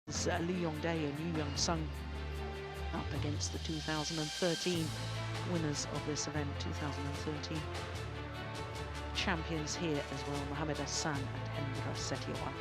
Yunlei and Zhang up against the 2013 winners of this event, 2013 champions here as well, Mohamed Hassan and Hendra Setiawan.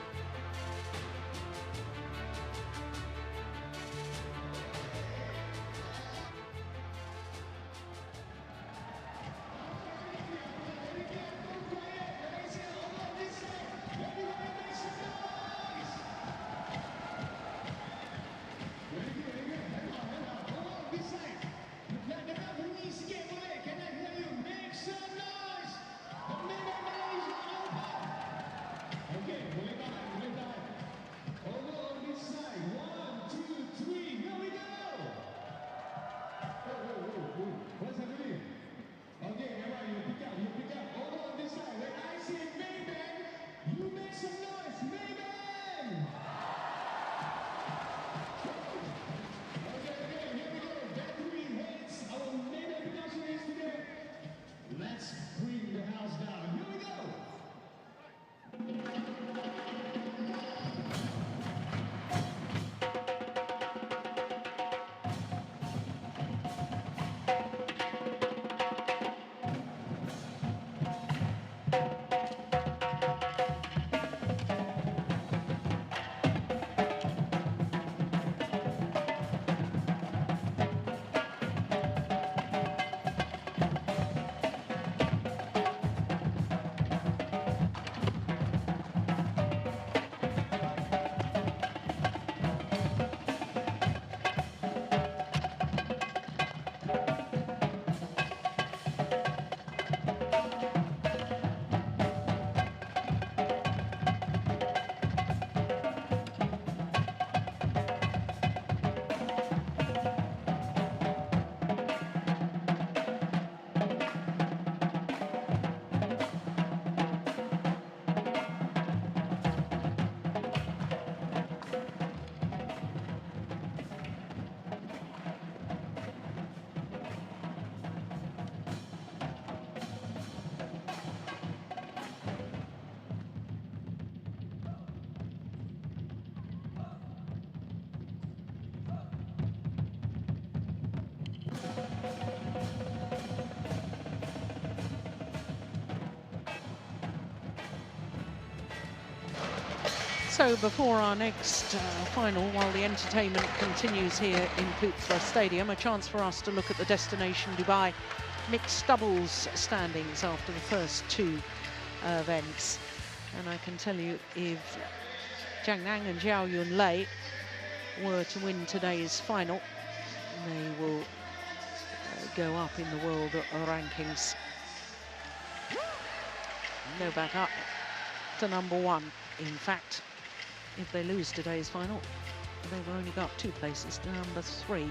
So before our next final, while the entertainment continues here in Putra Stadium, a chance for us to look at the Destination Dubai mixed doubles standings after the first two events. And I can tell you, if Zhang and Zhao Yunlei were to win today's final, they will go up in the world rankings. Go back up to #1. In fact, if they lose today's final, they will only go up 2 places to #3.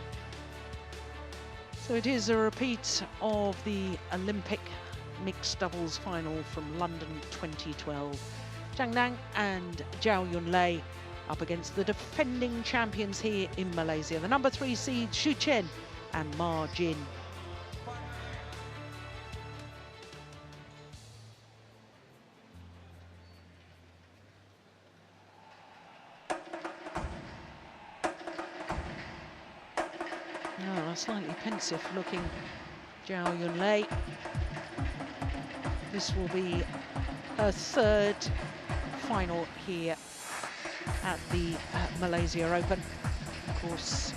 So it is a repeat of the Olympic mixed doubles final from London 2012. Zhang and Zhao Yunlei up against the defending champions here in Malaysia, the #3 seeds Chen and Ma Jin. Slightly pensive looking Zhao Yunlei. This will be her 3rd final here at the Malaysia Open. Of course,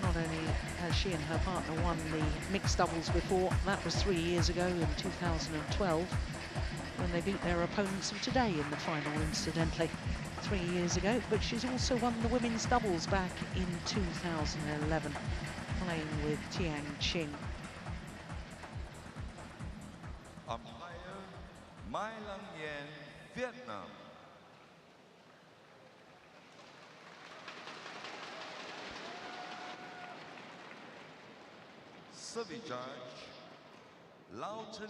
not only has she and her partner won the mixed doubles before, that was 3 years ago in 2012 when they beat their opponents of today in the final, incidentally. 3 years ago, but she's also won the women's doubles back in 2011, playing with Tiang Qing. Umpire Mai Lang Yen, Vietnam. Service judge Lao Chen,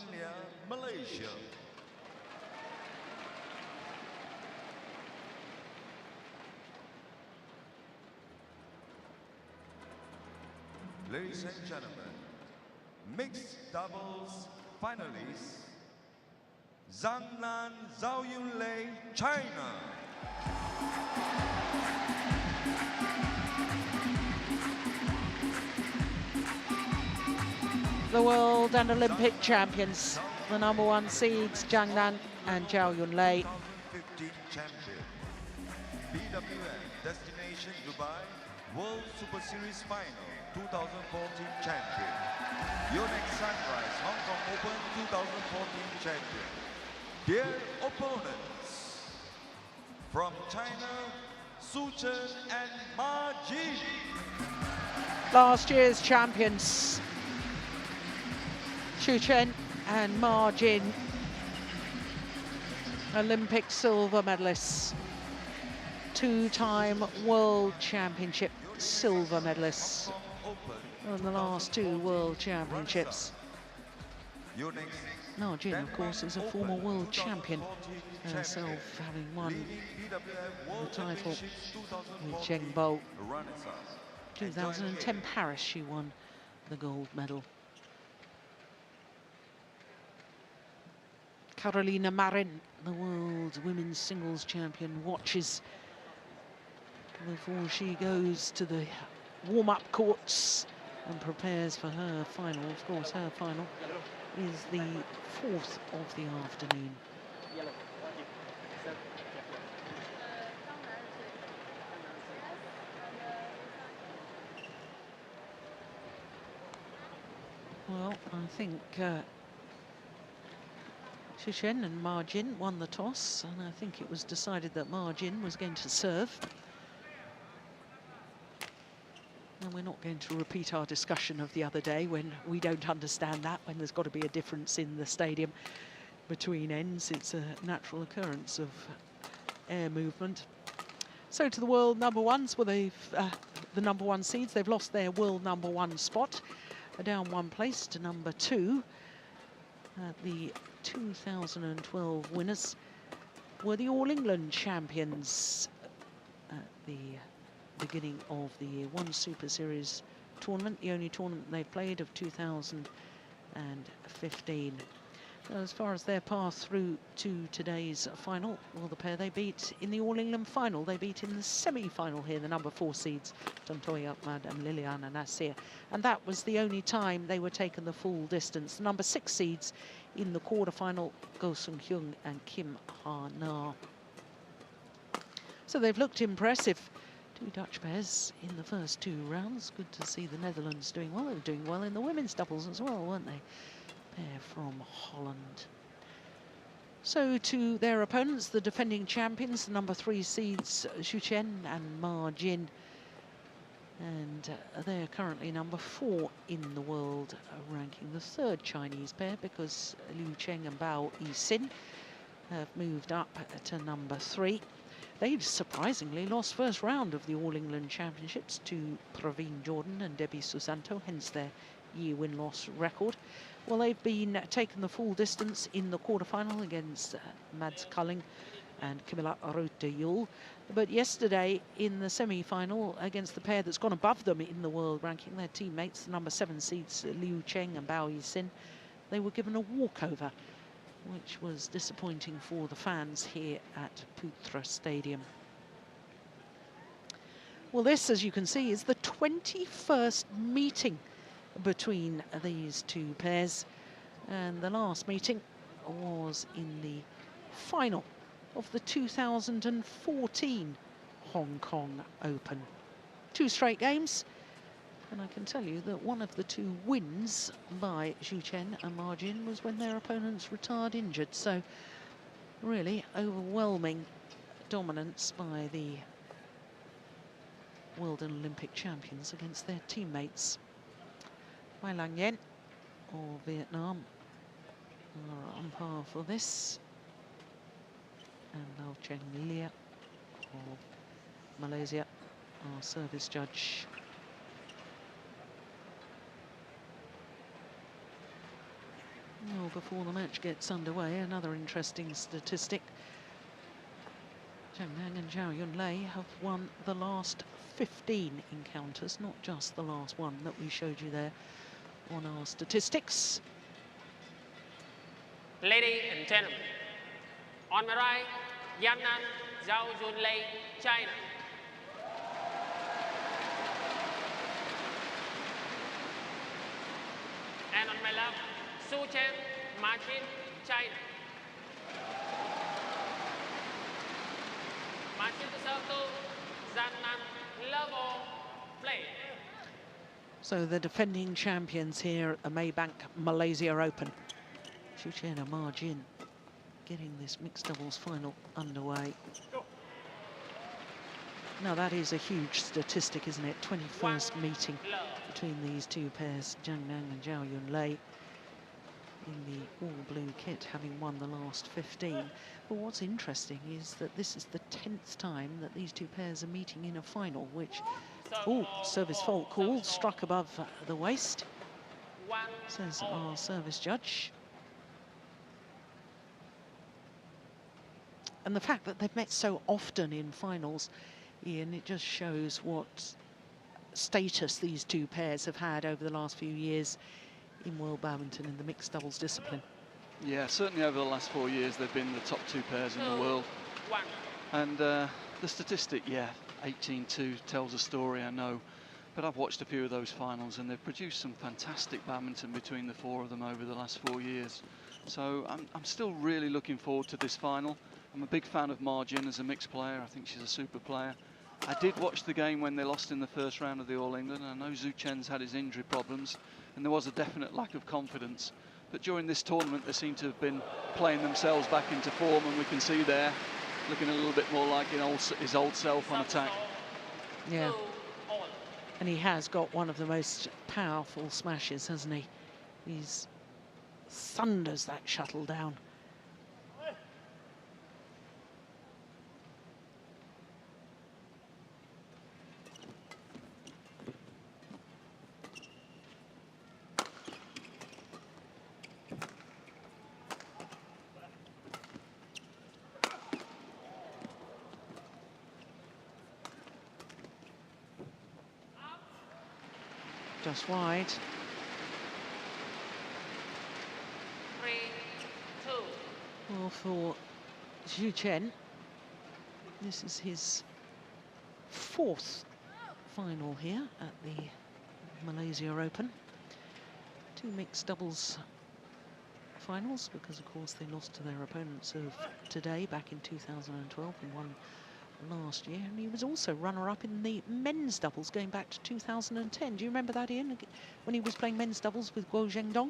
Malaysia. Ladies and gentlemen, mixed doubles finalists, Zhang, Zhao Yunlei, China. the world and Olympic champions, the #1 seeds Zhang and Zhao Yunlei. 2015 champion, BWF Destination Dubai World Super Series Final 2014 champion, Yunlei Sunrise Hong Kong Open 2014 champion. Their opponents from China, Chen and Jin. Last year's champions, Chen and Jin, Olympic silver medalists, two-time World Championship silver medalists on the last two World Championships. Jin, of course, is a former world champion herself, having won the title with Zhang. 2010 Paris, she won the gold medal. Carolina Marin, the world women's singles champion, watches before she goes to the warm-up courts and prepares for her final. Of course, her final is the 4th of the afternoon. Well, I think Chen and Jin won the toss, and I think it was decided that Jin was going to serve. And we're not going to repeat our discussion of the other day when we don't understand that, when there's got to be a difference in the stadium between ends. It's a natural occurrence of air movement. So to the world #1s, well, they've the #1 seeds, they've lost their world #1 spot. Are down 1 place to #2. The 2012 winners were the All England champions at the beginning of the year. One Super Series tournament, the only tournament they've played of 2015. As far as their path through to today's final, well, the pair they beat in the All England final, they beat in the semi-final here, the #4 seeds, Tontoy Ahmad and Liliana Nasir. And that was the only time they were taken the full distance. The #6 seeds in the quarter-final, Go Sung-hyun and Kim Ha-na. So they've looked impressive. Two Dutch pairs in the first 2 rounds. Good to see the Netherlands doing well. They were doing well in the women's doubles as well, weren't they? Pair from Holland. So to their opponents, the defending champions, the #3 seeds, Chen and Jin. And they're currently #4 in the world ranking, the 3rd Chinese pair, because Liu Cheng and Bao Yixin have moved up to #3. They surprisingly lost first round of the All England Championships to Praveen Jordan and Debbie Susanto, hence their year win-loss record. Well, they've been taken the full distance in the quarter-final against Mads Culling and Camilla Rote-Yul. But yesterday in the semi-final against the pair that's gone above them in the world ranking, their teammates, the #7 seeds Liu Cheng and Bao Yixin, they were given a walkover, which was disappointing for the fans here at Putra Stadium. Well, this, as you can see, is the 21st meeting between these two pairs, and the last meeting was in the final of the 2014 Hong Kong Open. 2 straight games, and I can tell you that one of the 2 wins by Chen and Jin was when their opponents retired injured, so really overwhelming dominance by the world and Olympic champions against their teammates. Mai Lang Yen of Vietnam are umpire for this, and Lau Cheng Lia of Malaysia, our service judge. Well, before the match gets underway, another interesting statistic. Zhang and Zhao Yunlei have won the last 15 encounters, not just the last one that we showed you there on our statistics. Ladies and gentlemen, on my right, Yunnan, Zhao Yunlei, China. And on my left, Chen, Martin, China. Martin to serve to Zhang, level, play. So the defending champions here at the Maybank Malaysia Open. Chen and Ma Jin getting this mixed doubles final underway. Now that is a huge statistic, isn't it? 21st meeting between these two pairs, Zhang and Zhao Yunlei, in the all-blue kit, having won the last 15. But what's interesting is that this is the 10th time that these two pairs are meeting in a final, which, oh, service fault call, struck above the waist, says our service judge. And the fact that they've met so often in finals, Ian, it just shows what status these two pairs have had over the last few years in world badminton in the mixed doubles discipline. Yeah, certainly over the last 4 years they've been the top two pairs in the world. And the statistic, yeah, 18-2 tells a story, I know. But I've watched a few of those finals and they've produced some fantastic badminton between the four of them over the last 4 years. So I'm still really looking forward to this final. I'm a big fan of Ma Jin as a mixed player. I think she's a super player. I did watch the game when they lost in the first round of the All England. I know Chen's had his injury problems and there was a definite lack of confidence. But during this tournament, they seem to have been playing themselves back into form, and we can see there, looking a little bit more like his old self on attack. Yeah. And he has got one of the most powerful smashes, hasn't he? He's thunders that shuttle down. Just wide. 3-2. Well, for Chen, this is his 4th final here at the Malaysia Open. 2 mixed doubles finals, because of course they lost to their opponents of today back in 2012 and won last year. And he was also runner-up in the men's doubles going back to 2010. Do you remember that, Ian, when he was playing men's doubles with Guo Zhengdong?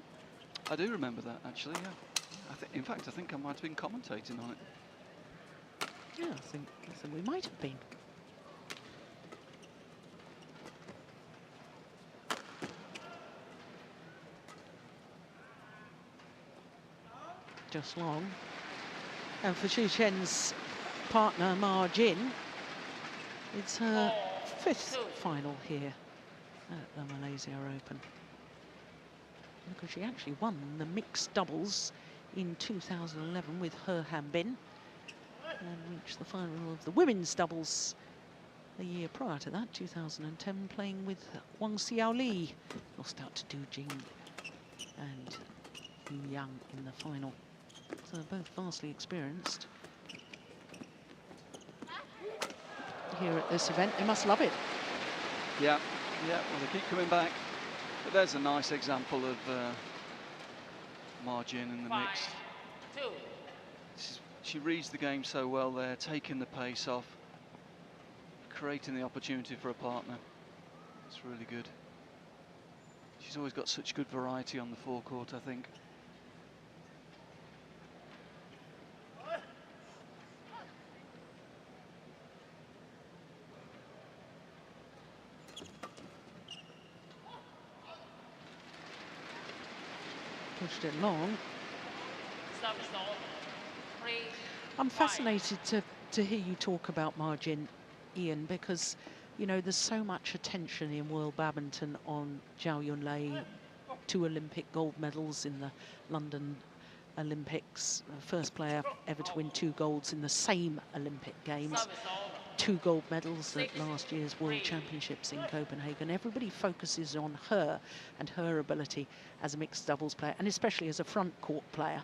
I do remember that, actually, yeah. In fact, I think I might have been commentating on it. Yeah, I think we might have been. Just long. And for Chen's partner, Ma Jin, it's her 5th final here at the Malaysia Open. Because she actually won the mixed doubles in 2011 with He Hanbin and reached the final of the women's doubles the year prior to that, 2010, playing with Wang Xiaoli. Lost out to Du Jing and Yu Yang in the final. So they're both vastly experienced. Here at this event, they must love it. Yeah, well, they keep coming back. But there's a nice example of Ma Jin in the mix. 5-2. She reads the game so well there, taking the pace off, creating the opportunity for a partner. It's really good. She's always got such good variety on the forecourt, I think. Pushed it long. Service ball. 3-5. I'm fascinated to hear you talk about Ma Jin, Ian, because, you know, there's so much attention in world badminton on Zhao Yunlei, 2 Olympic gold medals in the London Olympics, first player ever to win 2 golds in the same Olympic Games, Service ball. 2 gold medals at last year's World Championships in Copenhagen. Everybody focuses on her and her ability as a mixed doubles player, and especially as a front court player.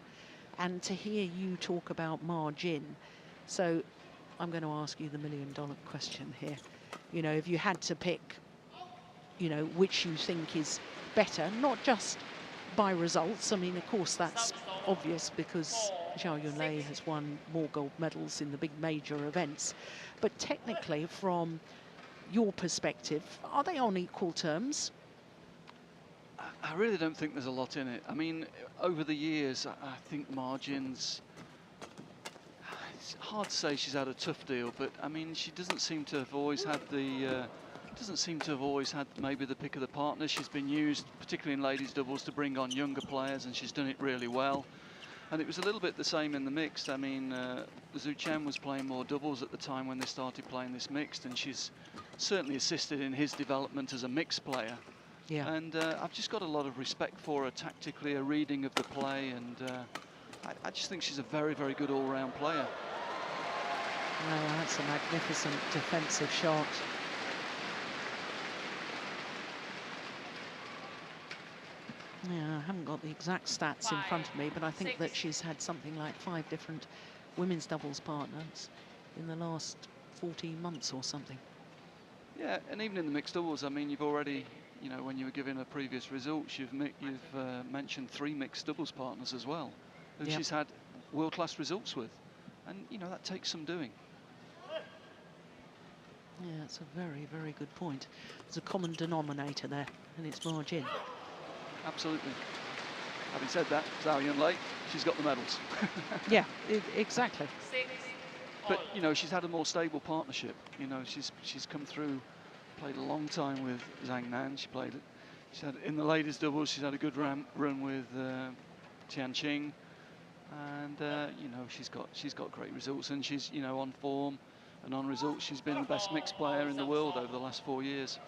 And to hear you talk about Ma Jin, so I'm going to ask you the million-dollar question here. You know, if you had to pick, you know, which you think is better, not just by results. I mean, of course, that's obvious because Zhao Yunlei has won more gold medals in the big major events. But technically, from your perspective, are they on equal terms? I really don't think there's a lot in it. I mean, over the years, I think margins, it's hard to say she's had a tough deal, but I mean, she doesn't seem to have always had maybe the pick of the partners. She's been used, particularly in ladies doubles, to bring on younger players, and she's done it really well. And it was a little bit the same in the mixed. I mean, Chen was playing more doubles at the time when they started playing this mixed, and she's certainly assisted in his development as a mixed player. Yeah. And I've just got a lot of respect for her tactically, a reading of the play, and I just think she's a very, very good all-round player. Oh, that's a magnificent defensive shot. Yeah, I haven't got the exact stats in front of me, but I think that she's had something like 5 different women's doubles partners in the last 14 months or something. Yeah, and even in the mixed doubles, I mean, you've already, you know, when you were giving her previous results, you've mentioned 3 mixed doubles partners as well, who she's had world-class results with. And, you know, that takes some doing. Yeah, it's a very, very good point. There's a common denominator there, and it's margin. Absolutely. Having said that, Zhao Yunlei, she's got the medals. Yeah, exactly. But, you know, she's had a more stable partnership. You know, she's come through, played a long time with Zhang. She's had, in the ladies doubles, she's had a good run with Tianqing. And, you know, she's got great results, and she's, you know, on form and on results. She's been the best mixed player in the world over the last 4 years.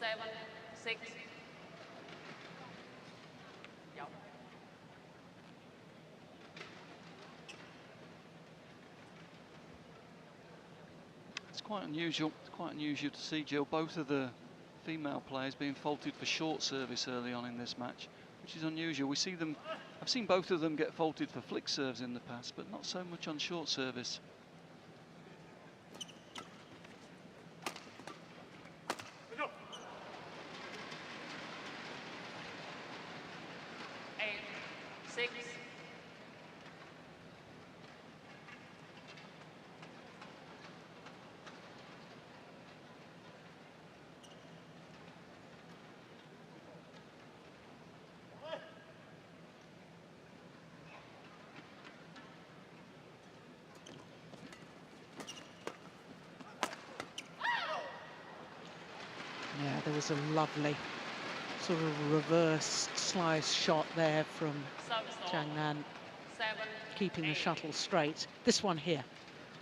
7-6. It's quite unusual. It's quite unusual to see, Jill, both of the female players being faulted for short service early on in this match, which is unusual. We see them. I've seen both of them get faulted for flick serves in the past, but not so much on short service. Yeah, there was a lovely sort of reverse slice shot there from Zhang, keeping the shuttle straight. This one here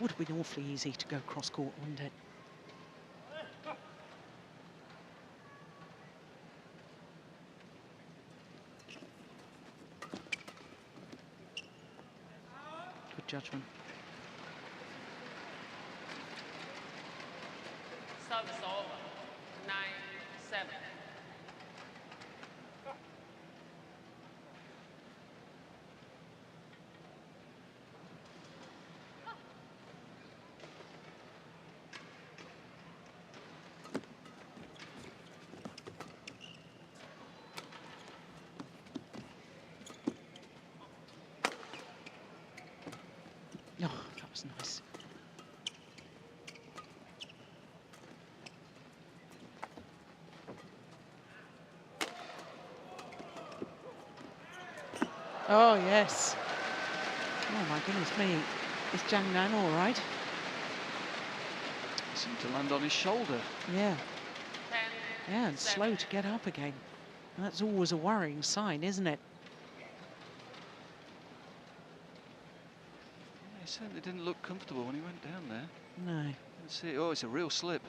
would have been awfully easy to go cross court, wouldn't it? Good judgment. Service over. 9-7. Oh, that was nice. Oh, yes. Oh, my goodness me. Is Zhang all right? He seemed to land on his shoulder. Yeah. 10, Yeah, and slow to get up again. That's always a worrying sign, isn't it? He certainly didn't look comfortable when he went down there. No. Let's see. Oh, it's a real slip.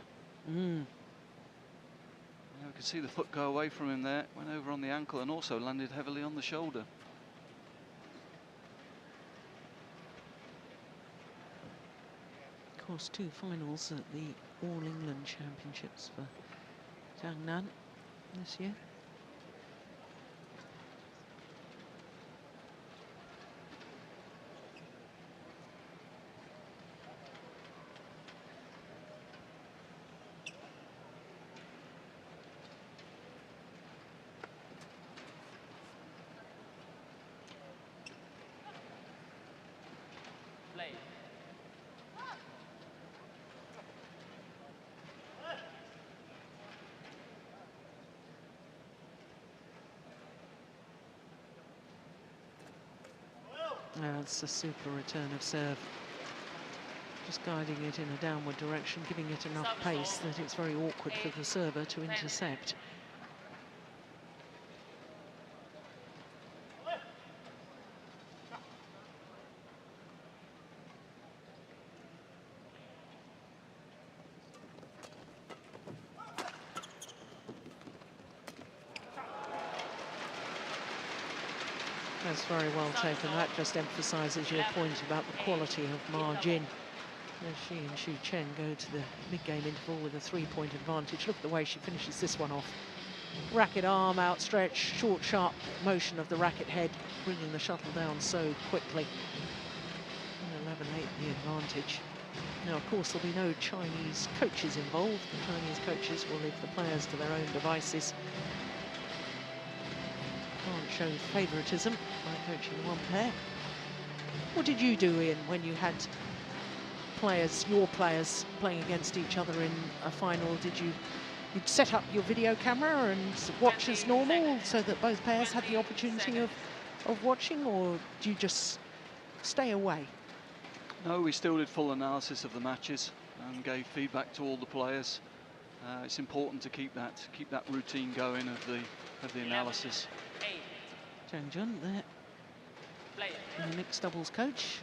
Mm. Yeah, we could see the foot go away from him there. Went over on the ankle and also landed heavily on the shoulder. Of course, 2 finals at the All England Championships for Zhang this year. Oh, it's a super return of serve. Just guiding it in a downward direction, giving it enough pace that it's very awkward for the server to intercept. That's very well taken. That just emphasises your point about the quality of Ma Jin. As she and Chen go to the mid-game interval with a 3-point advantage. Look at the way she finishes this one off. Racket arm outstretched, short, sharp motion of the racket head, bringing the shuttle down so quickly. 11-8 the advantage. Now, of course, there'll be no Chinese coaches involved. The Chinese coaches will leave the players to their own devices. Can't show favouritism by coaching one pair. What did you do, Ian, when you had players, your players, playing against each other in a final? You'd set up your video camera and watch as normal so that both pairs had the opportunity of watching, or do you just stay away? No, we still did full analysis of the matches and gave feedback to all the players. It's important to keep that routine going of the analysis. Zhang Jun there, the mixed doubles coach.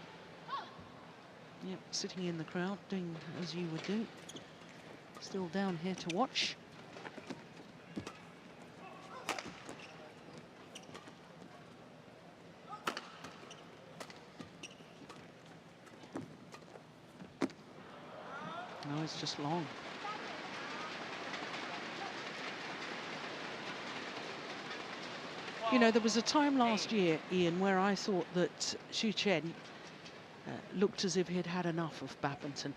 Yep, sitting in the crowd, doing as you would do. Still down here to watch. No, it's just long. You know, there was a time last year, Ian, where I thought that Chen looked as if he'd had enough of badminton.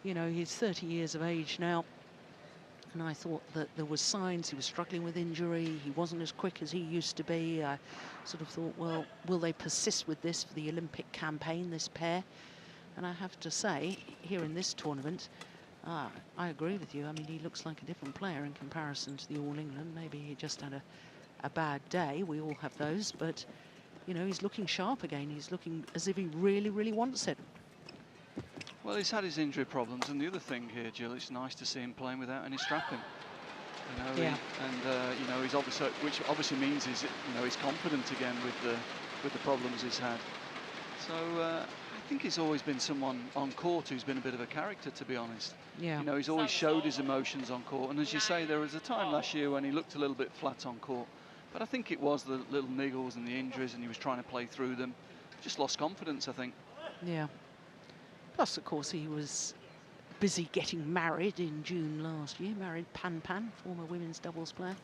You know, he's 30 years of age now, and I thought that there was signs he was struggling with injury. He wasn't as quick as he used to be. I sort of thought, well, will they persist with this for the Olympic campaign, this pair? And I have to say, here in this tournament, I agree with you. I mean, he looks like a different player in comparison to the All England. Maybe he just had a bad day. We all have those, but you know, he's looking sharp again. He's looking as if he really, really wants it. Well, he's had his injury problems, and the other thing here, Jill, it's nice to see him playing without any strapping. You know, yeah. You know, he's obviously, which obviously means he's, you know, he's confident again with the problems he's had. So I think he's always been someone on court who's been a bit of a character, to be honest. Yeah. You know, he's always showed his emotions on court, and as you say, there was a time last year when he looked a little bit flat on court. But I think it was the little niggles and the injuries, and he was trying to play through them. Just lost confidence, I think. Yeah. Plus, of course, he was busy getting married in June last year. Married Pan, former women's doubles player.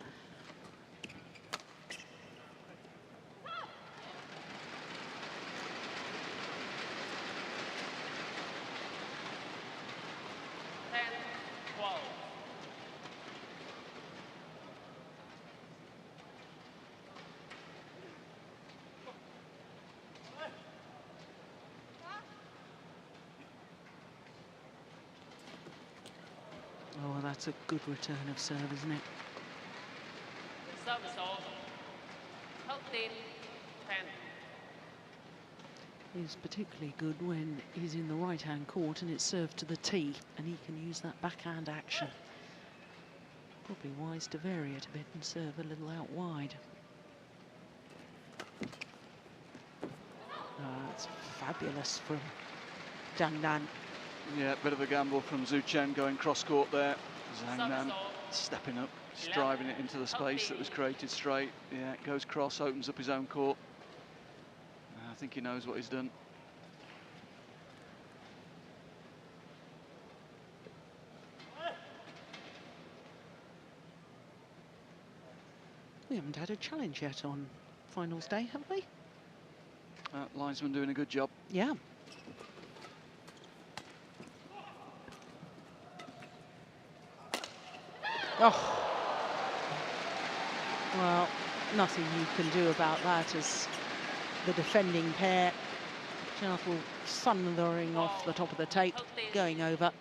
Oh, that's a good return of serve, isn't it? Service over. 13-10. He's particularly good when he's in the right-hand court and it's served to the tee, and he can use that backhand action. Probably wise to vary it a bit and serve a little out wide. That's fabulous from Zhang. Yeah, bit of a gamble from Chen going cross-court there. Zhang stepping up, just driving it into the space that was created straight. Yeah, it goes cross, opens up his own court. I think he knows what he's done. We haven't had a challenge yet on finals day, have we? Linesman doing a good job. Yeah. Oh. Well, nothing you can do about that as the defending pair. Shuttle thundering off the top of the tape, going over.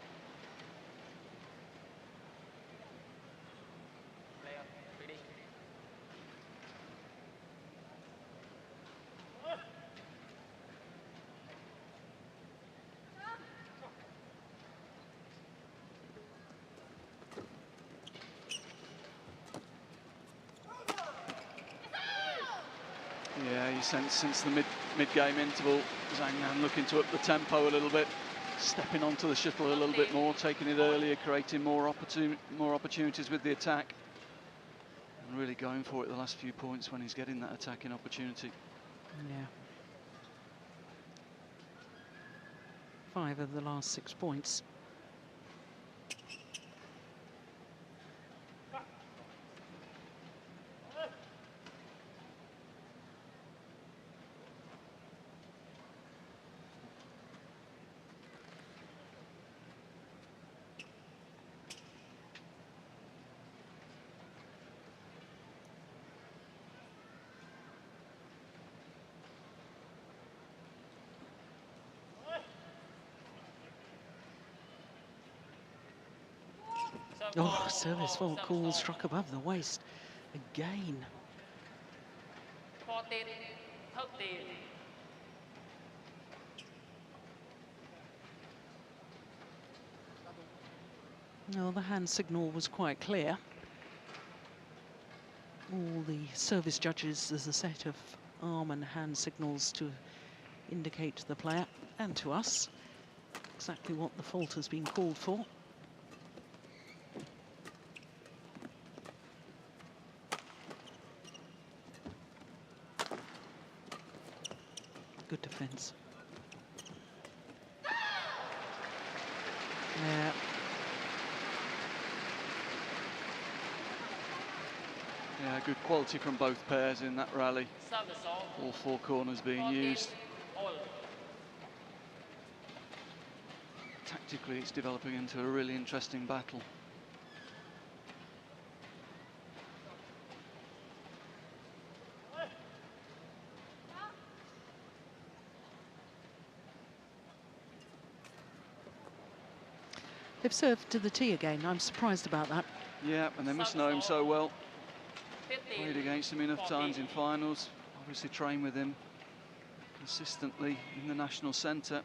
you sense since the mid-game interval, Zhang looking to up the tempo a little bit, stepping onto the shuttle a little bit more, taking it earlier, creating more opportunities with the attack, and really going for it the last few points when he's getting that attacking opportunity. Yeah. 5 of the last 6 points. Oh, service fault call struck above the waist again. 14, 13. No, the hand signal was quite clear. All the service judges, there's a set of arm and hand signals to indicate to the player and to us exactly what the fault has been called for. Good defence. Yeah. Yeah, good quality from both pairs in that rally. All 4 corners being used. Tactically, it's developing into a really interesting battle. They've served to the tee again. I'm surprised about that. Yeah, and they must know him so well. Played against him enough times in finals. Obviously trained with him consistently in the national centre.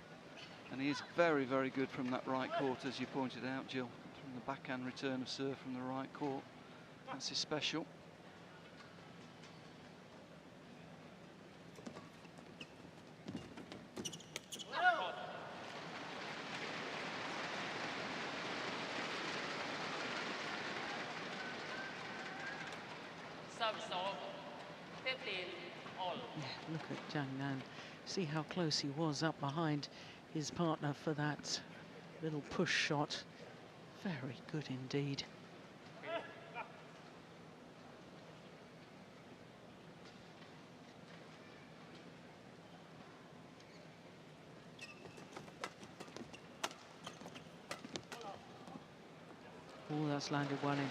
And he is very, very good from that right court, as you pointed out, Jill. From the backhand return of serve from the right court. That's his special. Yeah, look at Zhang. See how close he was up behind his partner for that little push shot. Very good indeed. Oh, that's landed well in.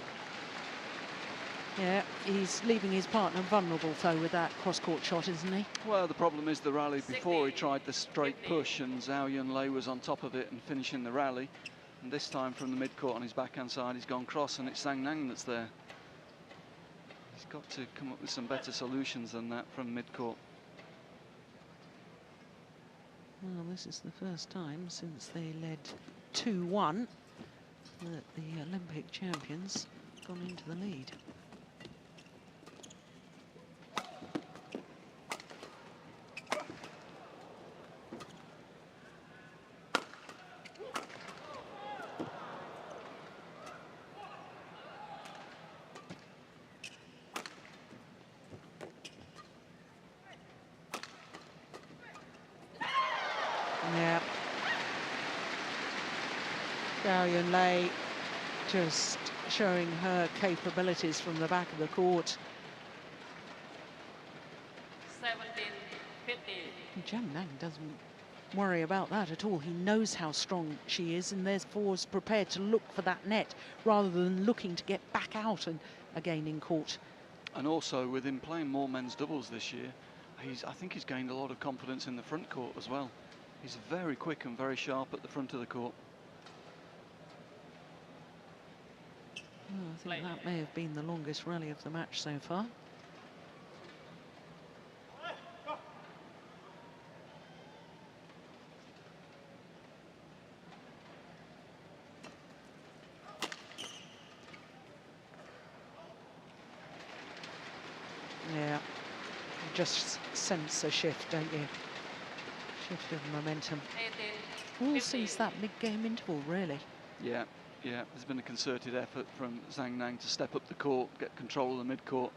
Yeah, he's leaving his partner vulnerable, though, with that cross-court shot, isn't he? Well, the problem is the rally before he tried the straight push, and Zhao Yunlei was on top of it and finishing the rally. And this time from the mid-court on his backhand side, he's gone cross, and it's Zhang that's there. He's got to come up with some better solutions than that from mid-court. Well, this is the first time since they led 2-1 that the Olympic champions gone into the lead. Yeah. Zhao Yunlei just showing her capabilities from the back of the court. 17-15. Zhang doesn't worry about that at all. He knows how strong she is and therefore is prepared to look for that net rather than looking to get back out and again in court. And also with him playing more men's doubles this year, I think he's gained a lot of confidence in the front court as well. He's very quick and very sharp at the front of the court. Well, I think that may have been the longest rally of the match so far. just sense a shift, don't you? Shift of momentum. 18, All since that mid-game interval, really. Yeah, yeah. There's been a concerted effort from Zhang to step up the court, get control of the mid-court.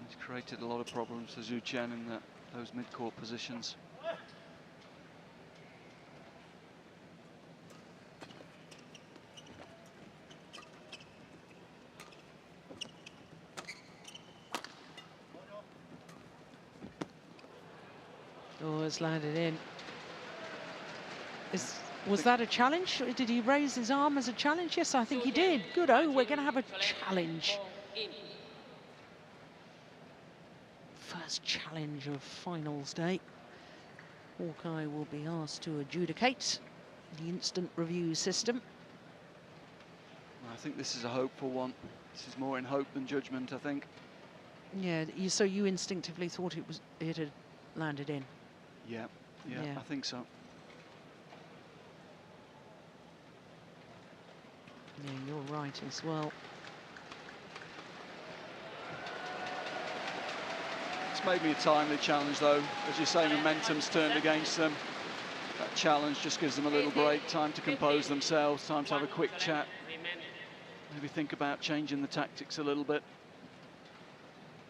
He's created a lot of problems for Chen in those mid-court positions. Oh, it's landed in. Was that a challenge? Did he raise his arm as a challenge? Yes, I think he did. Good. Oh, we're going to have a challenge. First challenge of finals day. Hawkeye will be asked to adjudicate the instant review system. I think this is a hopeful one. This is more in hope than judgment, I think. Yeah, so you instinctively thought it had landed in? Yeah, I think so. Yeah, you're right as well. It's maybe a timely challenge, though. As you say, momentum's turned against them. That challenge just gives them a little break, time to compose themselves, time to have a quick chat. Maybe think about changing the tactics a little bit.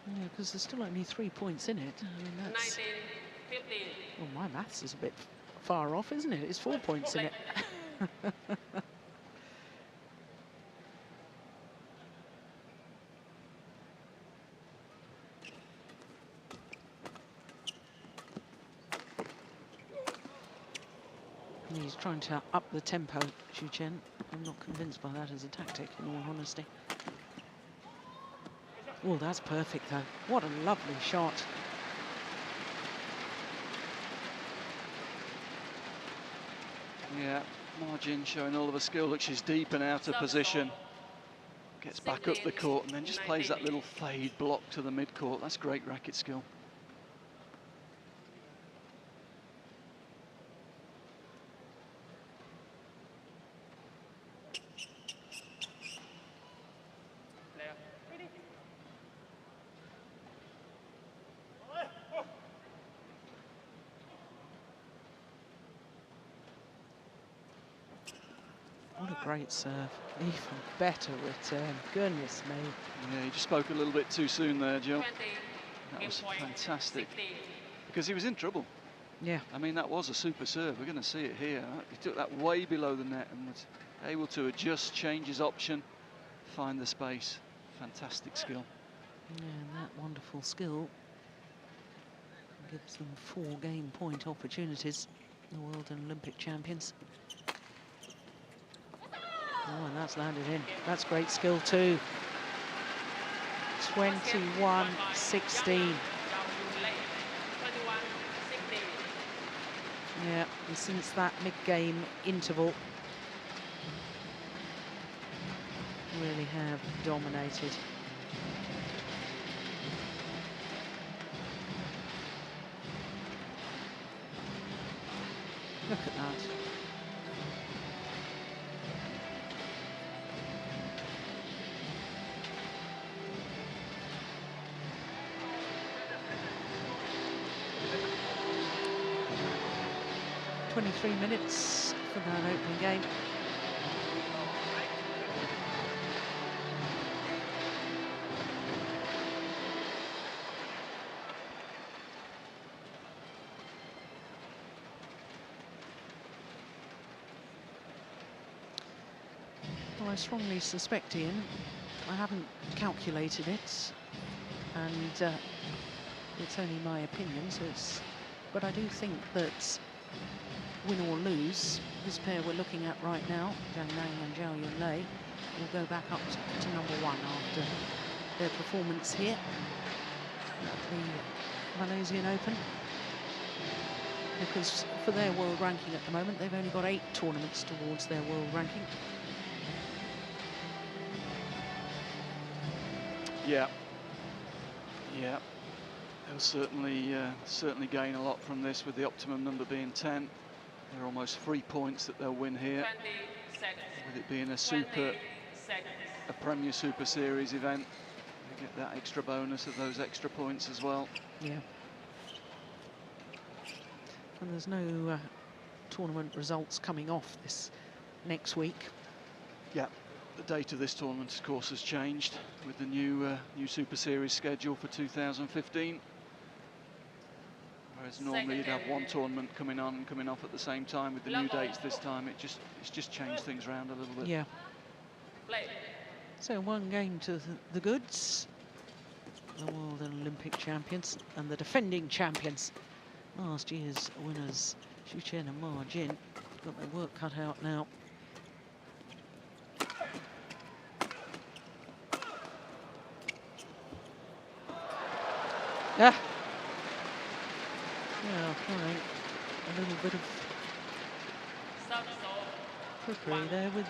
Yeah, because there's still only 3 points in it. I mean, that's... 19, 15. Well, my maths is a bit far off, isn't it? It's 4 points in it. 'He's trying to up the tempo, Chen. I'm not convinced by that as a tactic, in all honesty. Oh, that's perfect, though. What a lovely shot. Yeah, Margin showing all of her skill. Look, she's deep and out of position. Gets back up the court and then just plays that little fade block to the mid-court. That's great racket skill. What a great serve. Even better return. Goodness me. Yeah, you just spoke a little bit too soon there, Jill. That was fantastic. Because he was in trouble. Yeah. I mean, that was a super serve. We're going to see it here. He took that way below the net and was able to adjust, change his option, find the space. Fantastic skill. Yeah, and that wonderful skill gives them 4 game point opportunities. The world and Olympic champions. Oh, and that's landed in. That's great skill too. 21-16. Yeah, and since that mid-game interval, really have dominated. Look at that. ...23 minutes for that opening game. Well, I strongly suspect, Ian, I haven't calculated it, and it's only my opinion, so it's... But I do think that, win or lose, this pair we're looking at right now, Zhang and Zhao Yunlei, will go back up to #1 after their performance here at the Malaysian Open. Because for their world ranking at the moment, they've only got 8 tournaments towards their world ranking. Yeah. Yeah. They'll certainly gain a lot from this, with the optimum number being 10. There are almost 3 points that they'll win here, with it being a Premier Super Series event. They get that extra bonus of those extra points as well. Yeah. And there's no tournament results coming off this next week. Yeah, the date of this tournament, of course, has changed with the new Super Series schedule for 2015. Whereas normally you'd have one tournament coming on and coming off at the same time. With the new dates this time, it's just changed things around a little bit. Yeah. So one game to the goods. The world and Olympic champions and the defending champions. Last year's winners, Chen and Ma Jin, got their work cut out now. Yeah. Yeah, fine. A little bit of trickery there with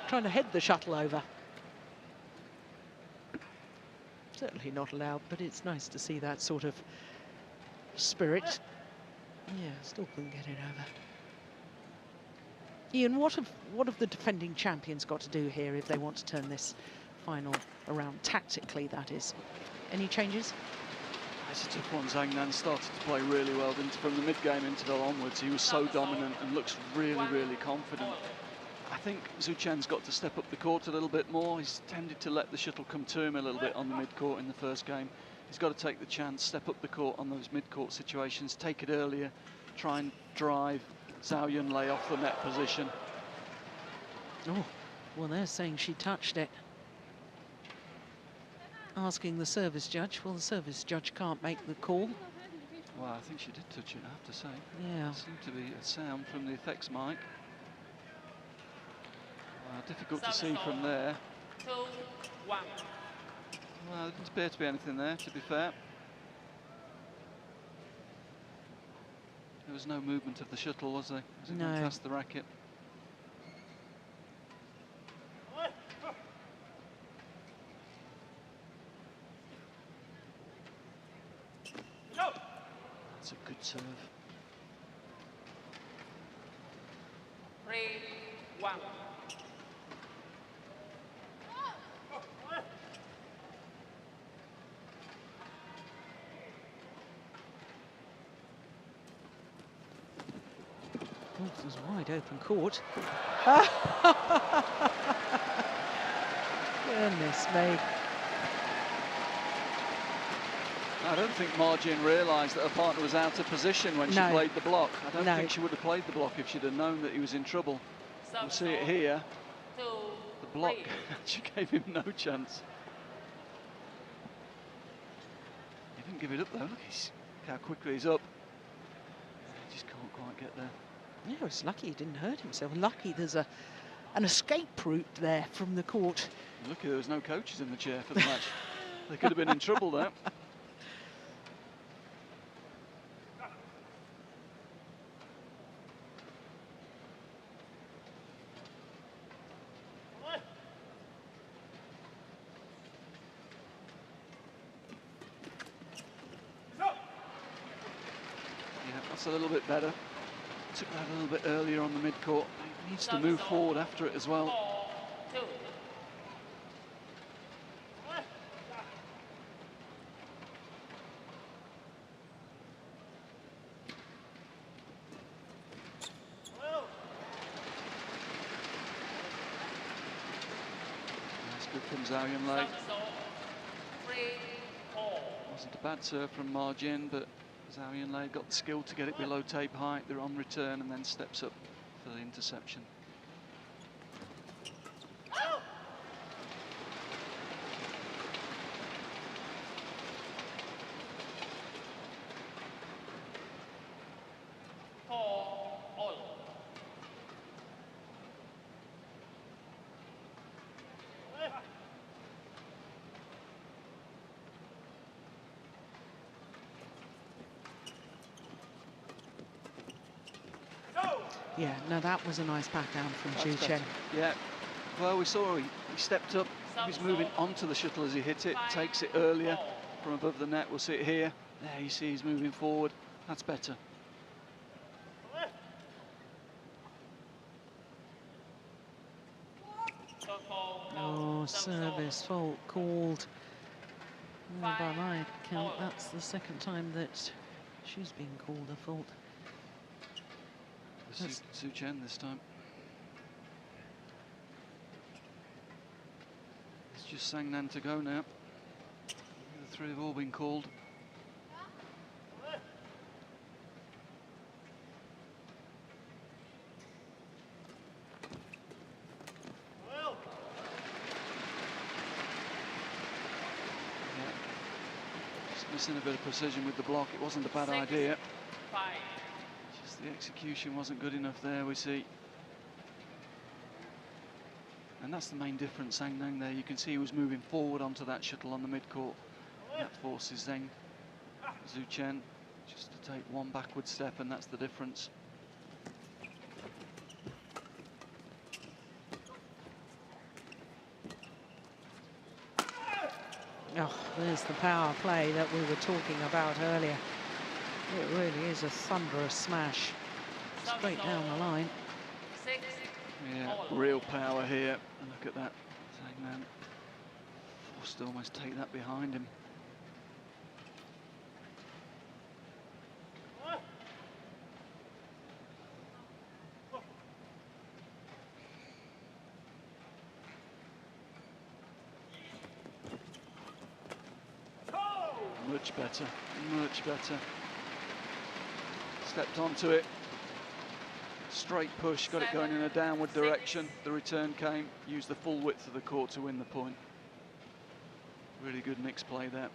trying to head the shuttle over. Certainly not allowed, but it's nice to see that sort of spirit. Yeah, still couldn't get it over. Ian, what have the defending champions got to do here if they want to turn this final around tactically, that is? Any changes? It's a tough one. Zhang started to play really well from the mid-game interval onwards. He was so dominant and looks really, really confident. I think Zhu Chen's got to step up the court a little bit more. He's tended to let the shuttle come to him a little bit on the mid-court in the first game. He's got to take the chance, step up the court on those mid-court situations, take it earlier, try and drive Zhao Yunlei off the net position. Oh, well, they're saying she touched it. Asking the service judge. Well, the service judge can't make the call. Well, I think she did touch it, I have to say. Yeah. There seemed to be a sound from the effects mic. Difficult to see from there. 2-1. Well, there didn't appear to be anything there, to be fair. There was no movement of the shuttle, was there? As it went past the racket. That's a good serve. 3-1. Oh, this is wide open court. Goodness me. I don't think Ma Jin realised that her partner was out of position when she played the block. I don't think she would have played the block if she'd have known that he was in trouble. We'll see it here. The block, she gave him no chance. He didn't give it up though. Look how quickly he's up. He just can't quite get there. Yeah, it's lucky he didn't hurt himself. Lucky there's an escape route there from the court. Lucky there was no coaches in the chair for the match. They could have been in trouble there. A little bit better. Took that a little bit earlier on the mid-court. He needs to move forward after it as well. 4-2. That's good from Zhao Yunlei. Wasn't a bad serve from Ma Jin, but Zhao Yunlei got the skill to get it below tape height. They're on return and then steps up for the interception. Yeah, no, that was a nice backhand from Zhu Chen. Yeah, well, we saw he stepped up. He was moving onto the shuttle as he hit it, takes it earlier from above the net. We'll see it here. There you see he's moving forward. That's better. Oh, service fault called. Well, by my count, that's the second time that she's been called a fault. Chen this time. It's just Zhang to go now. The three have all been called. Missing a bit of precision with the block. It wasn't a bad idea. Just the execution wasn't good enough there, we see. And that's the main difference, Zhang there. You can see he was moving forward onto that shuttle on the mid-court. That forces Zhang Chen just to take one backward step, and that's the difference. Oh, there's the power play that we were talking about earlier. It really is a thunderous smash. Straight down the line. Yeah, real power here. And look at that. Zhang forced to almost take that behind him. Much better, much better. Stepped onto it. Straight push, got it going in a downward direction. The return came, used the full width of the court to win the point. Really good mixed play there.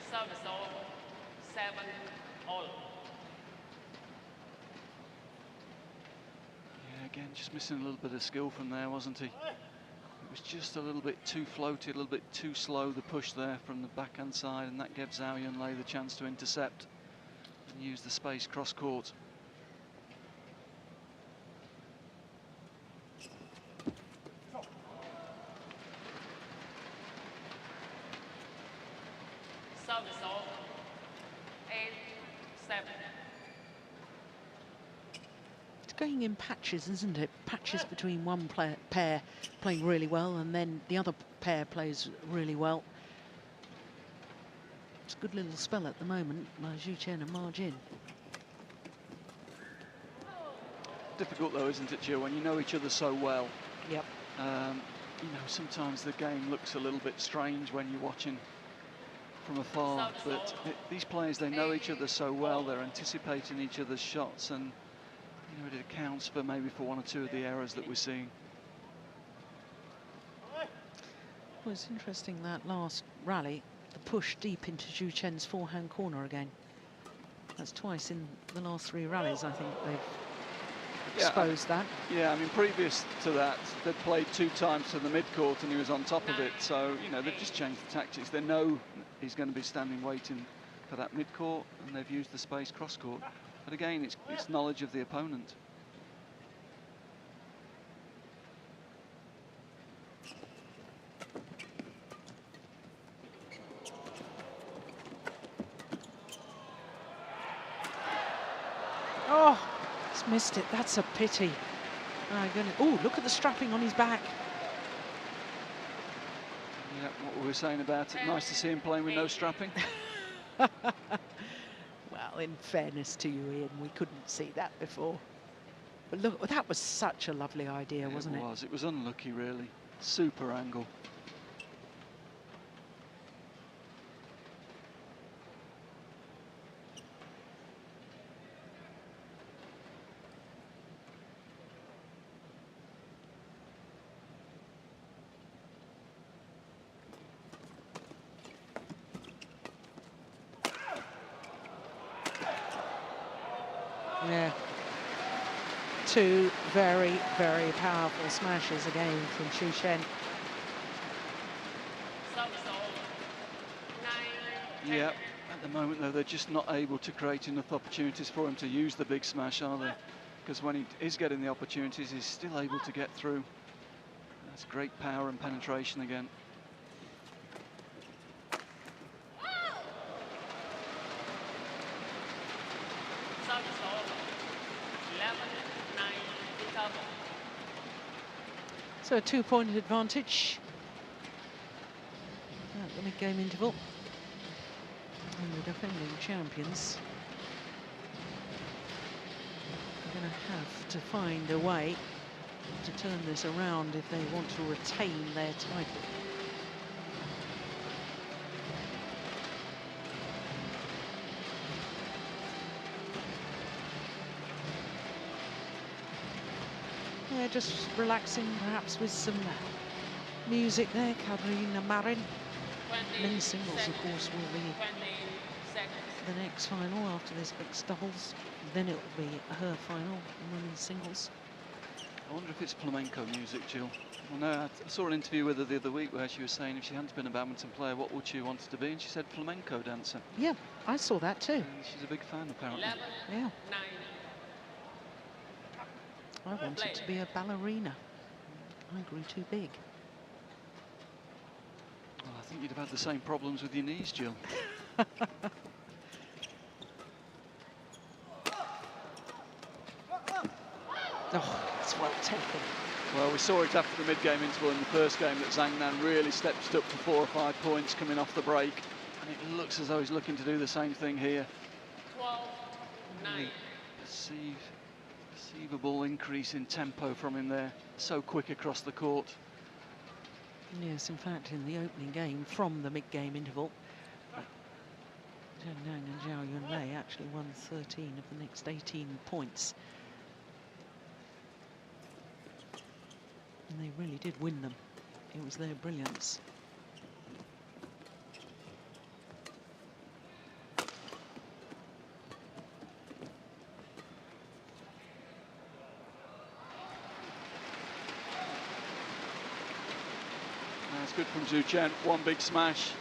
Service all, 7-all. Yeah, again, just missing a little bit of skill from there, wasn't he? It was just a little bit too floaty, a little bit too slow, the push there from the backhand side, and that gave Zhao Yunlei the chance to intercept and use the space cross-court. Service all, 8-7. It's going in patches, isn't it? Patches between one pair playing really well and then the other pair plays really well. It's a good little spell at the moment by Zhu Chen and Ma Jin. Difficult though, isn't it, Jill, when you know each other so well? Yep. You know, sometimes the game looks a little bit strange when you're watching from afar, but these players, they know each other so well, they're anticipating each other's shots, and you know, it accounts for maybe for one or two of the errors that we're seeing. Well, it's interesting that last rally, the push deep into Zhu Chen's forehand corner again. That's twice in the last 3 rallies, I think they've exposed that. Yeah, I mean, previous to that, they'd played 2 times to the mid-court and he was on top of it. So, you know, they've just changed the tactics. They know he's going to be standing waiting for that mid-court, and they've used the space cross-court. But again, it's knowledge of the opponent. Oh, he's missed it. That's a pity. My goodness. Oh, look at the strapping on his back. Yeah, what we were saying about it. Nice to see him playing with no strapping. Well, in fairness to you, Ian, we couldn't see that before. But look, that was such a lovely idea, wasn't it? It was. It was unlucky, really. Super angle. Yeah. 2 very, very powerful smashes again from Zhu Chen. Yeah, at the moment, though, they're just not able to create enough opportunities for him to use the big smash, are they? Because when he is getting the opportunities, he's still able to get through. That's great power and penetration again. So a 2-point advantage at the mid-game interval. And the defending champions are going to have to find a way to turn this around if they want to retain their title. Yeah, just relaxing perhaps with some music there. Karina Marin. Men's singles, of course, will be the next final after this mixed doubles. Then it will be her final in women's singles. I wonder if it's flamenco music, Jill. I know I saw an interview with her the other week where she was saying if she hadn't been a badminton player, what would she want to be? And she said flamenco dancer. Yeah, I saw that too. And she's a big fan, apparently. Yeah. I wanted to be a ballerina. I grew too big. Well, I think you'd have had the same problems with your knees, Jill. Oh, it's well taken. Well, we saw it after the mid-game interval in the first game that Zhang really stepped up for 4 or 5 points coming off the break. And it looks as though he's looking to do the same thing here. 12-9. Perceivable increase in tempo from him there. So quick across the court. Yes, in fact, in the opening game from the mid-game interval, Zhang and Zhao Yunlei actually won 13 of the next 18 points. And they really did win them. It was their brilliance. That's good from Chen. One big smash.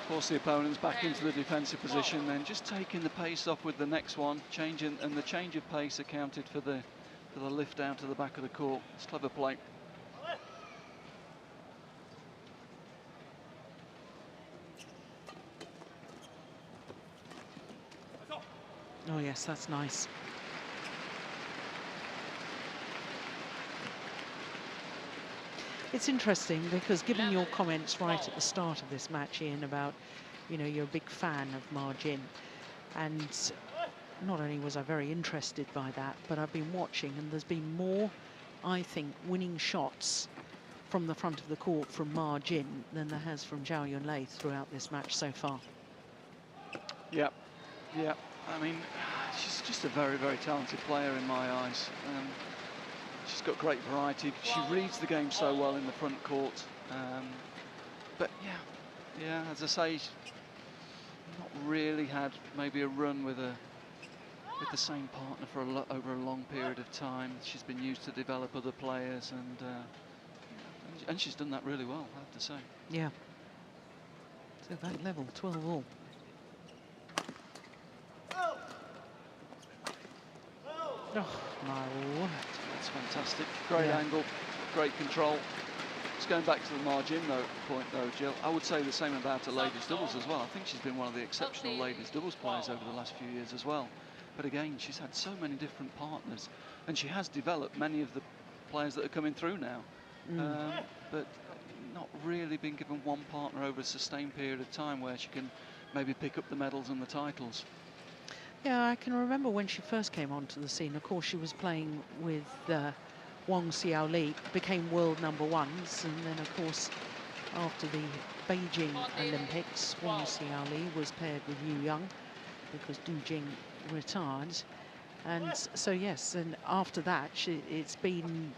Force the opponents back into the defensive position, then just taking the pace off with the next one, changing, and the change of pace accounted for the lift out to the back of the court. It's clever play. Oh yes, that's nice. It's interesting because given your comments right at the start of this match, Ian, about, you know, you're a big fan of Ma Jin, and not only was I very interested by that, but I've been watching, and there's been more, I think, winning shots from the front of the court from Ma Jin than there has from Zhao Yunlei throughout this match so far. Yeah, yeah. I mean, she's just a very, very talented player in my eyes. She's got great variety. She reads the game so well in the front court. But yeah, as I say, she's not really had maybe a run with the same partner for over a long period of time. She's been used to develop other players, and she's done that really well, I have to say. Yeah. So that level, 12 all. Oh, no. That's fantastic. Great angle, great control. Just going back to the margin point though, Jill, I would say the same about her ladies doubles as well. I think she's been one of the exceptional ladies doubles players over the last few years as well. But again, she's had so many different partners, and she has developed many of the players that are coming through now. But not really been given one partner over a sustained period of time where she can maybe pick up the medals and the titles. Yeah, I can remember when she first came onto the scene. Of course, she was playing with Wang Xiaoli, became world #1s, and then, of course, after the Beijing Olympics, Wang Xiaoli was paired with Yu Yang because Du Jing retired. And so, yes, and after that, it's been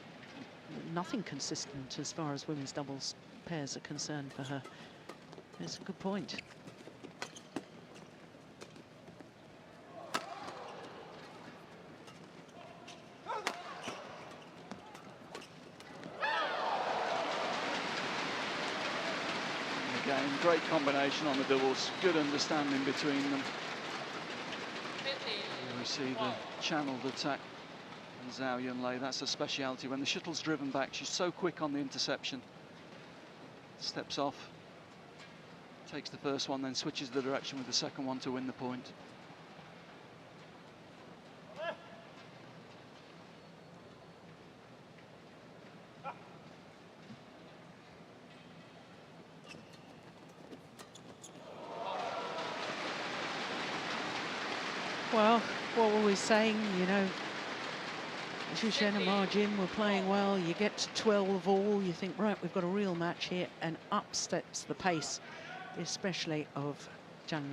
nothing consistent as far as women's doubles pairs are concerned for her. That's a good point. Again, great combination on the doubles, good understanding between them. Here we see the channeled attack and Zhao Yunlei. That's a speciality. When the shuttle's driven back, she's so quick on the interception. Steps off, takes the first one, then switches the direction with the second one to win the point. Well, what were we saying, you know, Chen and Ma Jin were playing well. You get to 12 all, you think, right, we've got a real match here, and up steps the pace, especially of Zhang.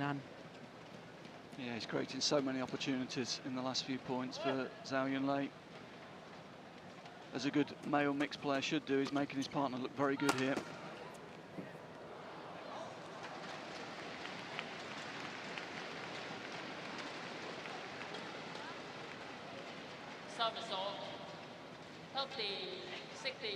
Yeah, he's creating so many opportunities in the last few points for Zhao Yunlei. As a good male mixed player should do, he's making his partner look very good here. Service off. 30, 60.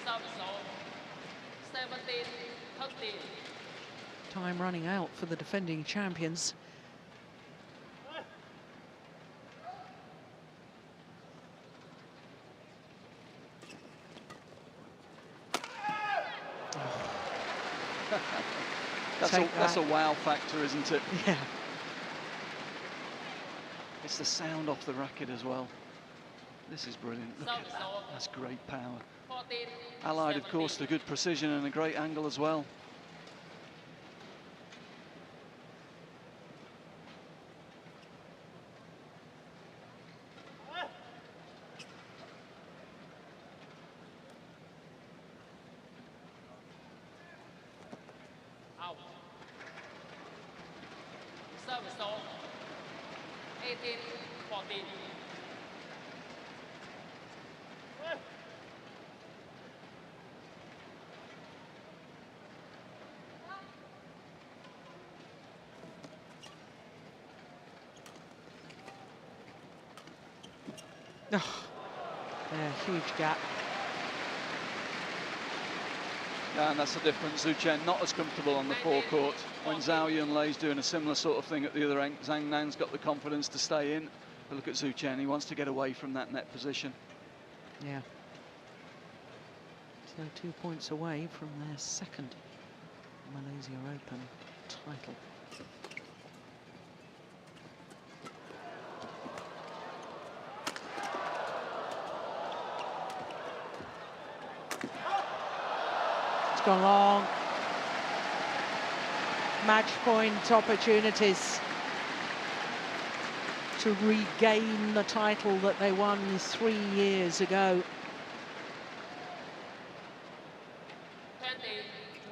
Service off. 17, 30. Time running out for the defending champions. That's a wow factor, isn't it? Yeah. It's the sound off the racket as well. This is brilliant. Look at that. That's great power. 14, Allied, of course, to good precision and a great angle as well. out. Service off. 18, 14. Oh, yeah, huge gap. Yeah, and that's the difference. Chen not as comfortable on the forecourt. When Zhao Yunlei's doing a similar sort of thing at the other end, Zhang Nan's got the confidence to stay in. But look at Chen, he wants to get away from that net position. Yeah. So 2 points away from their second Malaysia Open title. It's gone long. Match point opportunities to regain the title that they won 3 years ago. 20,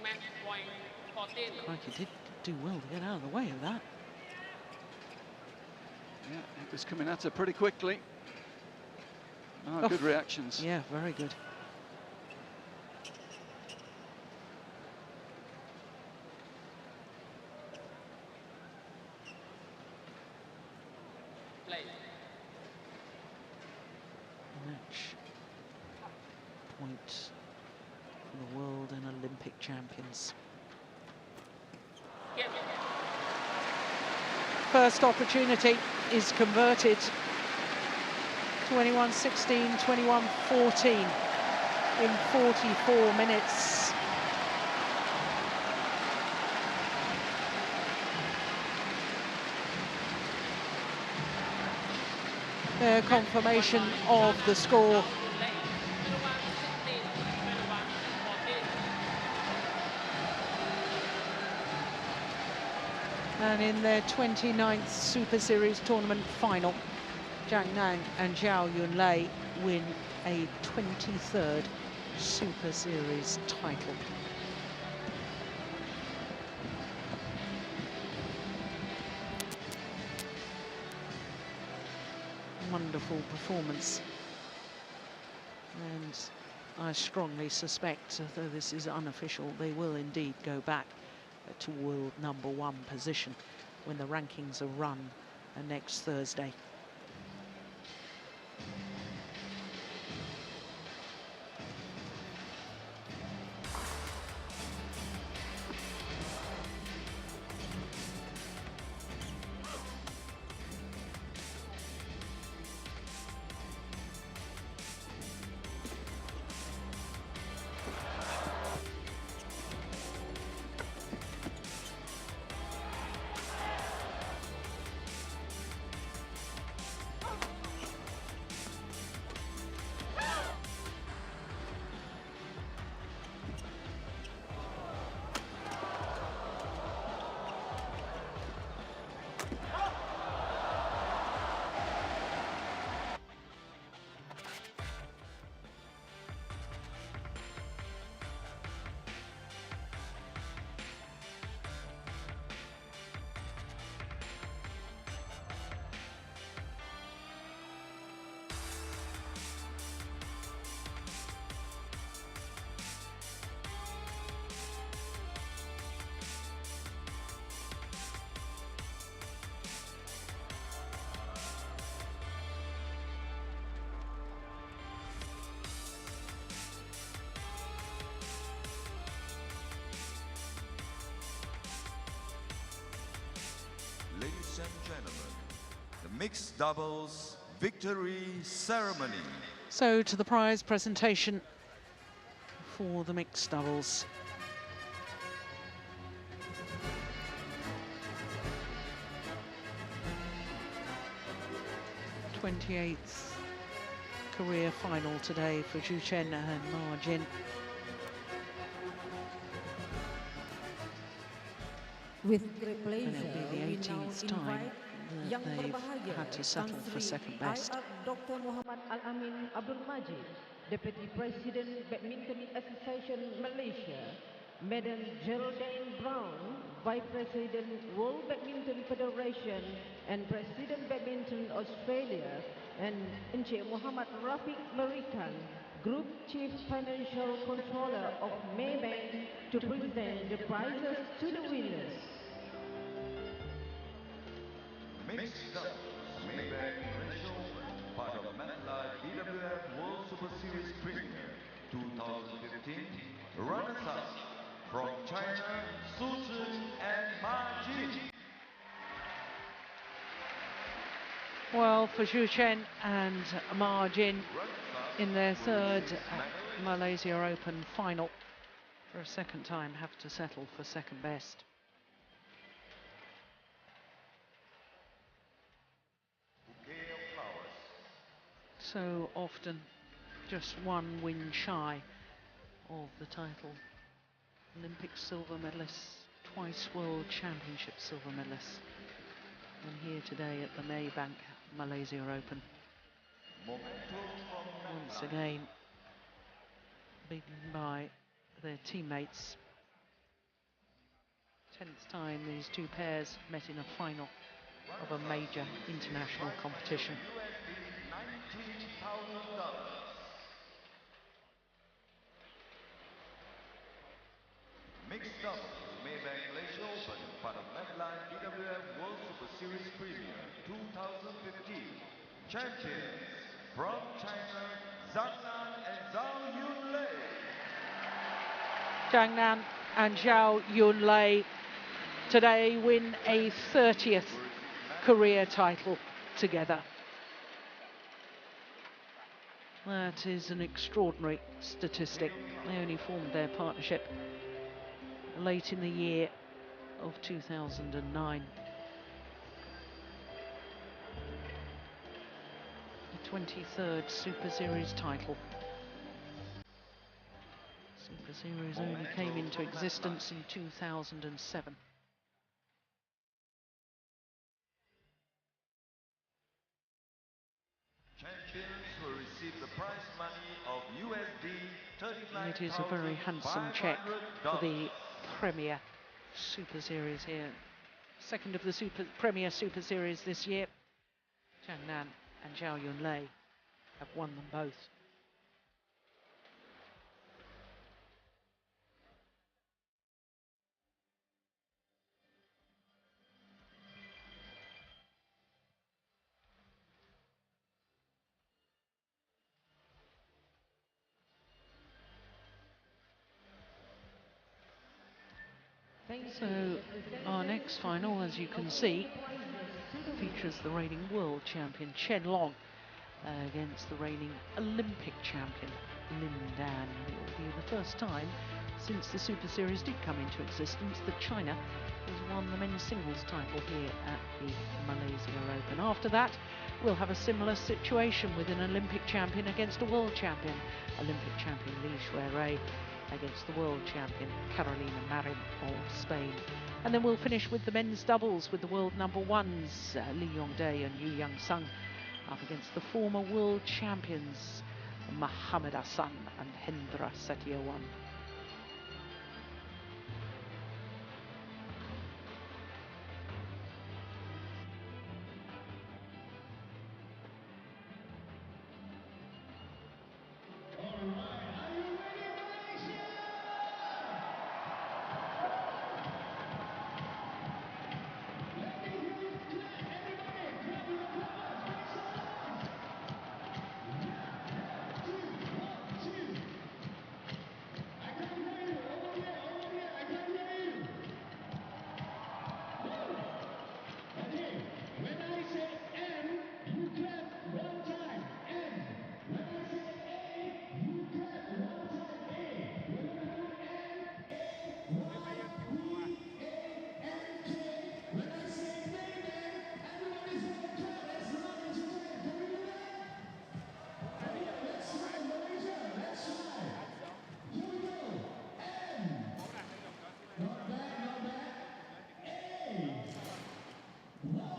match point 14. Crikey, did do well to get out of the way of that. Yeah, it was coming at her pretty quickly. Oh, good reactions. Yeah, very good. Play. Match point for the world and Olympic champions. Game. First opportunity is converted. 21-16, 21-14 in 44 minutes. Confirmation of the score. And in their 29th Super Series tournament final, Zhang Nan and Zhao Yunlei win a 23rd Super Series title. Wonderful performance. And I strongly suspect, though this is unofficial, they will indeed go back to world #1 position when the rankings are run next Thursday. Mixed doubles victory ceremony. So to the prize presentation for the mixed doubles. '28th career final today for Zhu Chen and Ma Jin. With great pleasure, And it'll be the we now 18th time invite that yang they've berbahagia had to settle for second best. Dr. Muhammad Al-Amin Abdul Majid, Deputy President Badminton Association Malaysia, Madam Geraldine Brown, Vice President World Badminton Federation and President Badminton Australia, and Encik Muhammad Rafiq Merikan, Group Chief Financial Controller of Maybank, to present the prizes to the winners. Mixed doubles Maybank Malaysia Open, part of MetLife BWF World Super Series Premier 2015. Runners-up from China, Su Chen and Ma Jin. Well, for Zhu Chen and Ma Jin in their third Malaysia Open final, for a second time have to settle for second best. So often just one win shy of the title. Olympic silver medalist, twice World Championship silver medalist. And here today at the Maybank Malaysia Open. Once again, beaten by their teammates. 10th time these two pairs met in a final of a major international competition. Mixed doubles Maybank Malaysia Open, part of MetLife BWF World Super Series Premier 2015. Champions from China, Zhang and Zhao Yunlei. Zhang and Zhao Yunlei today win a 30th career title together. That is an extraordinary statistic. They only formed their partnership late in the year of 2009. The 23rd Super Series title. Super Series only came into existence in 2007. Champions will receive the prize money of USD 39,500. It is a very handsome check for the Premier Super Series here. Second of the Premier Super Series this year. Zhang Nan and Zhao Yunlei have won them both. So our next final, as you can see, features the reigning world champion Chen against the reigning Olympic champion Lin Dan. It will be the first time since the Super Series did come into existence that China has won the men's singles title here at the Malaysia Open. After that, we'll have a similar situation with an Olympic champion against a world champion. Olympic champion Li Shuirui against the world champion Carolina Marin of Spain. And then we'll finish with the men's doubles with the world number ones, Lee Yongdae and Yu Young Sung, up against the former world champions Mohammad Hassan and Hendra Setiawan. Wow.